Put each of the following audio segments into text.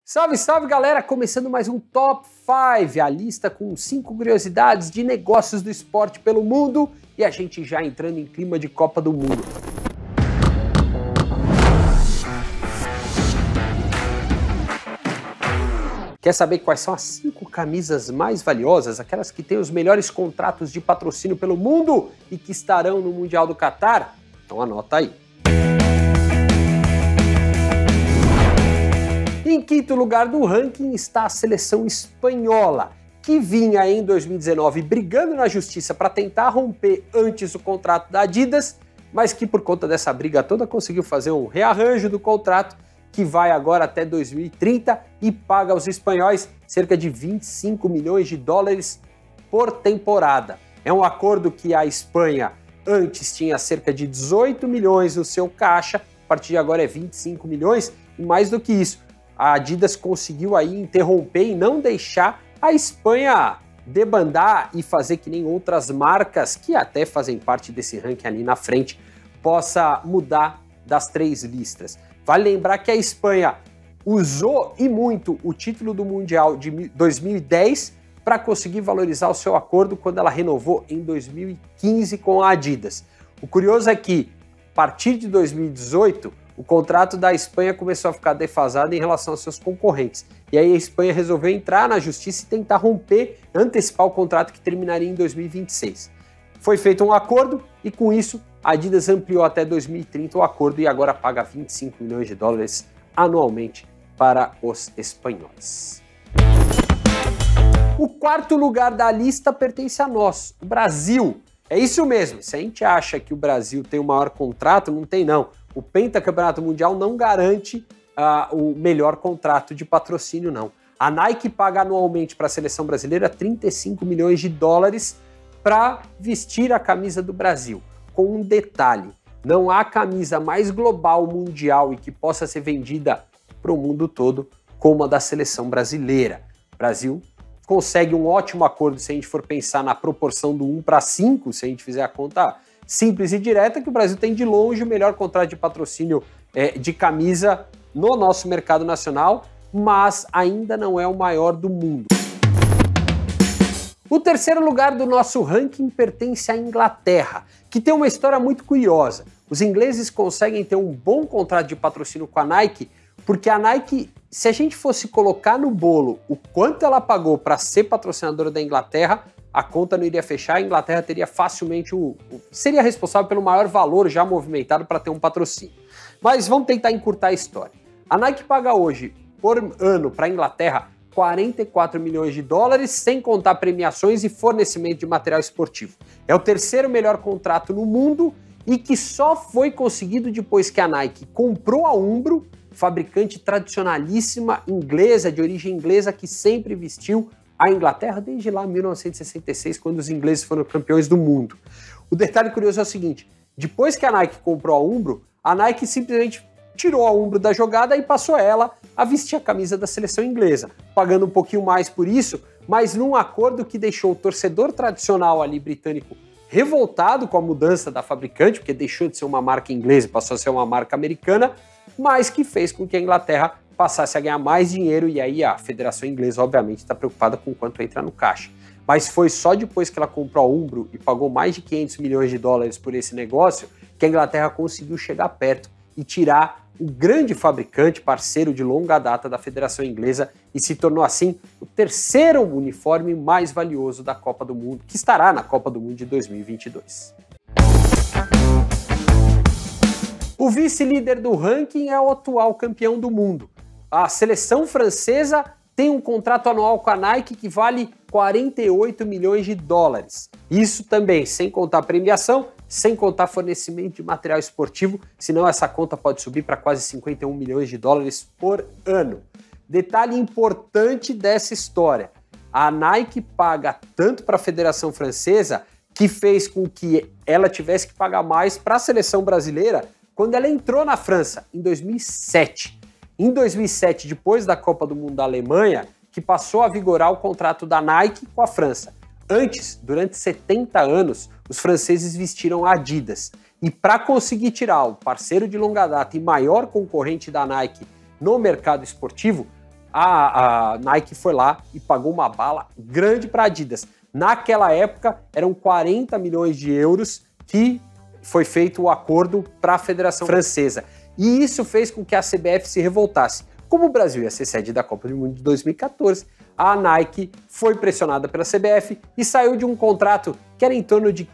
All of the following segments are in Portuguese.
Salve, salve galera! Começando mais um Top 5, a lista com 5 curiosidades de negócios do esporte pelo mundo e a gente já entrando em clima de Copa do Mundo. Quer saber quais são as 5 camisas mais valiosas, aquelas que têm os melhores contratos de patrocínio pelo mundo e que estarão no Mundial do Catar? Então anota aí. Em quinto lugar do ranking está a seleção espanhola, que vinha em 2019 brigando na justiça para tentar romper antes o contrato da Adidas, mas que por conta dessa briga toda conseguiu fazer um rearranjo do contrato que vai agora até 2030 e paga aos espanhóis cerca de 25 milhões de dólares por temporada. É um acordo que a Espanha antes tinha cerca de 18 milhões no seu caixa, a partir de agora é 25 milhões e mais do que isso. A Adidas conseguiu aí interromper e não deixar a Espanha debandar e fazer que nem outras marcas que até fazem parte desse ranking ali na frente possa mudar das 3 listas. Vale lembrar que a Espanha usou e muito o título do Mundial de 2010 para conseguir valorizar o seu acordo quando ela renovou em 2015 com a Adidas. O curioso é que, a partir de 2018, o contrato da Espanha começou a ficar defasado em relação aos seus concorrentes. E aí a Espanha resolveu entrar na justiça e tentar romper, antecipar o contrato que terminaria em 2026. Foi feito um acordo e com isso a Adidas ampliou até 2030 o acordo e agora paga 25 milhões de dólares anualmente para os espanhóis. O quarto lugar da lista pertence a nós, o Brasil. É isso mesmo, se a gente acha que o Brasil tem o maior contrato, não tem não. O Pentacampeonato Mundial não garante o melhor contrato de patrocínio, não. A Nike paga anualmente para a seleção brasileira 35 milhões de dólares para vestir a camisa do Brasil. Com um detalhe, não há camisa mais global, mundial e que possa ser vendida para o mundo todo como a da seleção brasileira. O Brasil consegue um ótimo acordo se a gente for pensar na proporção do 1:5, se a gente fizer a conta simples e direta, que o Brasil tem de longe o melhor contrato de patrocínio de camisa no nosso mercado nacional, mas ainda não é o maior do mundo. O terceiro lugar do nosso ranking pertence à Inglaterra, que tem uma história muito curiosa. Os ingleses conseguem ter um bom contrato de patrocínio com a Nike, porque a Nike, se a gente fosse colocar no bolo o quanto ela pagou para ser patrocinadora da Inglaterra, a conta não iria fechar, a Inglaterra teria facilmente seria responsável pelo maior valor já movimentado para ter um patrocínio. Mas vamos tentar encurtar a história. A Nike paga hoje, por ano, para a Inglaterra, 44 milhões de dólares, sem contar premiações e fornecimento de material esportivo. É o terceiro melhor contrato no mundo e que só foi conseguido depois que a Nike comprou a Umbro, fabricante tradicionalíssima inglesa, de origem inglesa, que sempre vestiu a Inglaterra desde lá 1966, quando os ingleses foram campeões do mundo. O detalhe curioso é o seguinte, depois que a Nike comprou a Umbro, a Nike simplesmente tirou a Umbro da jogada e passou ela a vestir a camisa da seleção inglesa, pagando um pouquinho mais por isso, mas num acordo que deixou o torcedor tradicional ali britânico revoltado com a mudança da fabricante, porque deixou de ser uma marca inglesa e passou a ser uma marca americana, mas que fez com que a Inglaterra passasse a ganhar mais dinheiro e aí a Federação Inglesa obviamente está preocupada com quanto entra no caixa. Mas foi só depois que ela comprou a Umbro e pagou mais de 500 milhões de dólares por esse negócio que a Inglaterra conseguiu chegar perto e tirar o grande fabricante, parceiro de longa data da Federação Inglesa e se tornou assim o terceiro uniforme mais valioso da Copa do Mundo, que estará na Copa do Mundo de 2022. O vice-líder do ranking é o atual campeão do mundo. A seleção francesa tem um contrato anual com a Nike que vale 48 milhões de dólares. Isso também sem contar premiação, sem contar fornecimento de material esportivo, senão essa conta pode subir para quase 51 milhões de dólares por ano. Detalhe importante dessa história, a Nike paga tanto para a Federação Francesa que fez com que ela tivesse que pagar mais para a seleção brasileira quando ela entrou na França, em 2007. Em 2007, depois da Copa do Mundo da Alemanha, que passou a vigorar o contrato da Nike com a França. Antes, durante 70 anos, os franceses vestiram a Adidas. E para conseguir tirar o parceiro de longa data e maior concorrente da Nike no mercado esportivo, a Nike foi lá e pagou uma bala grande para a Adidas. Naquela época, eram 40 milhões de euros que foi feito o acordo para a Federação Francesa. E isso fez com que a CBF se revoltasse. Como o Brasil ia ser sede da Copa do Mundo de 2014, a Nike foi pressionada pela CBF e saiu de um contrato que era em torno de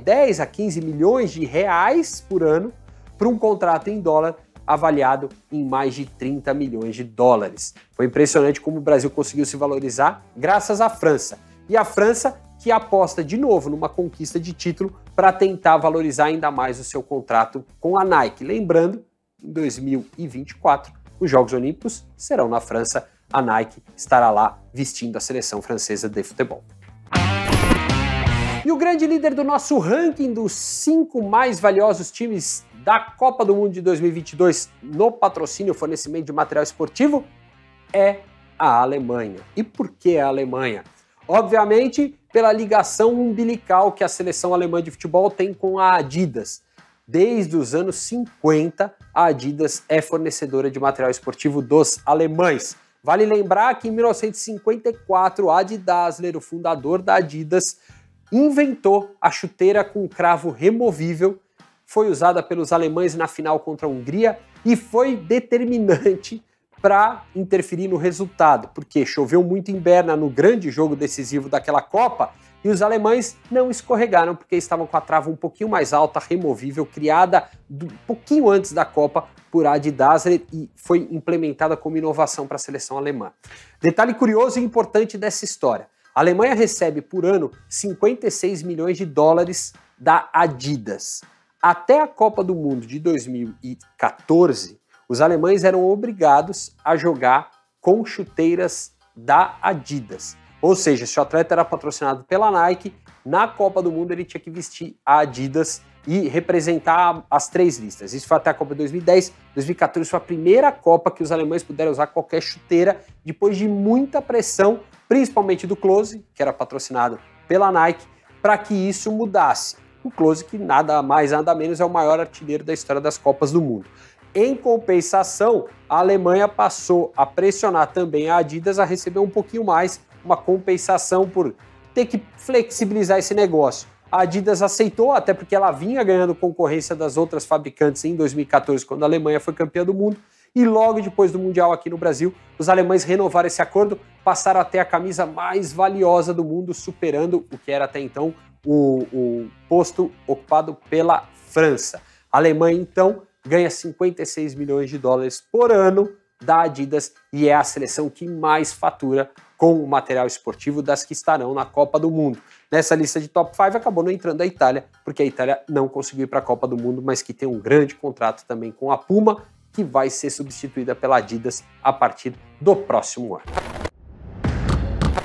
10 a 15 milhões de reais por ano para um contrato em dólar avaliado em mais de 30 milhões de dólares. Foi impressionante como o Brasil conseguiu se valorizar graças à França. E a França que aposta de novo numa conquista de título para tentar valorizar ainda mais o seu contrato com a Nike. Lembrando, em 2024, os Jogos Olímpicos serão na França. A Nike estará lá vestindo a seleção francesa de futebol. E o grande líder do nosso ranking dos 5 mais valiosos times da Copa do Mundo de 2022 no patrocínio e fornecimento de material esportivo é a Alemanha. E por que a Alemanha? Obviamente, pela ligação umbilical que a seleção alemã de futebol tem com a Adidas. Desde os anos 50, a Adidas é fornecedora de material esportivo dos alemães. Vale lembrar que em 1954, Adi Dassler, o fundador da Adidas, inventou a chuteira com cravo removível, foi usada pelos alemães na final contra a Hungria e foi determinante para interferir no resultado, porque choveu muito em Berna no grande jogo decisivo daquela Copa e os alemães não escorregaram porque estavam com a trava um pouquinho mais alta, removível, criada um pouquinho antes da Copa por Adi Dassler e foi implementada como inovação para a seleção alemã. Detalhe curioso e importante dessa história: a Alemanha recebe por ano 56 milhões de dólares da Adidas. Até a Copa do Mundo de 2014, os alemães eram obrigados a jogar com chuteiras da Adidas. Ou seja, se o atleta era patrocinado pela Nike, na Copa do Mundo ele tinha que vestir a Adidas e representar as 3 listas. Isso foi até a Copa de 2010. 2014 foi a primeira Copa que os alemães puderam usar qualquer chuteira, depois de muita pressão, principalmente do Klose, que era patrocinado pela Nike, para que isso mudasse. O Klose, que nada mais, nada menos, é o maior artilheiro da história das Copas do Mundo. Em compensação, a Alemanha passou a pressionar também a Adidas a receber um pouquinho mais, uma compensação por ter que flexibilizar esse negócio. A Adidas aceitou, até porque ela vinha ganhando concorrência das outras fabricantes em 2014, quando a Alemanha foi campeã do mundo, e logo depois do Mundial aqui no Brasil, os alemães renovaram esse acordo, passaram a ter a camisa mais valiosa do mundo, superando o que era até então o posto ocupado pela França. A Alemanha, então, ganha 56 milhões de dólares por ano da Adidas e é a seleção que mais fatura com o material esportivo das que estarão na Copa do Mundo. Nessa lista de top 5 acabou não entrando a Itália, porque a Itália não conseguiu ir para a Copa do Mundo, mas que tem um grande contrato também com a Puma, que vai ser substituída pela Adidas a partir do próximo ano.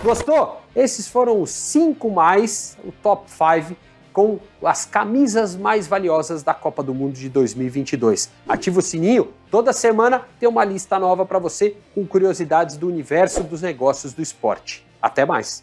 Gostou? Esses foram os 5 mais, o top 5, com as camisas mais valiosas da Copa do Mundo de 2022. Ativa o sininho, toda semana tem uma lista nova para você com curiosidades do universo dos negócios do esporte. Até mais!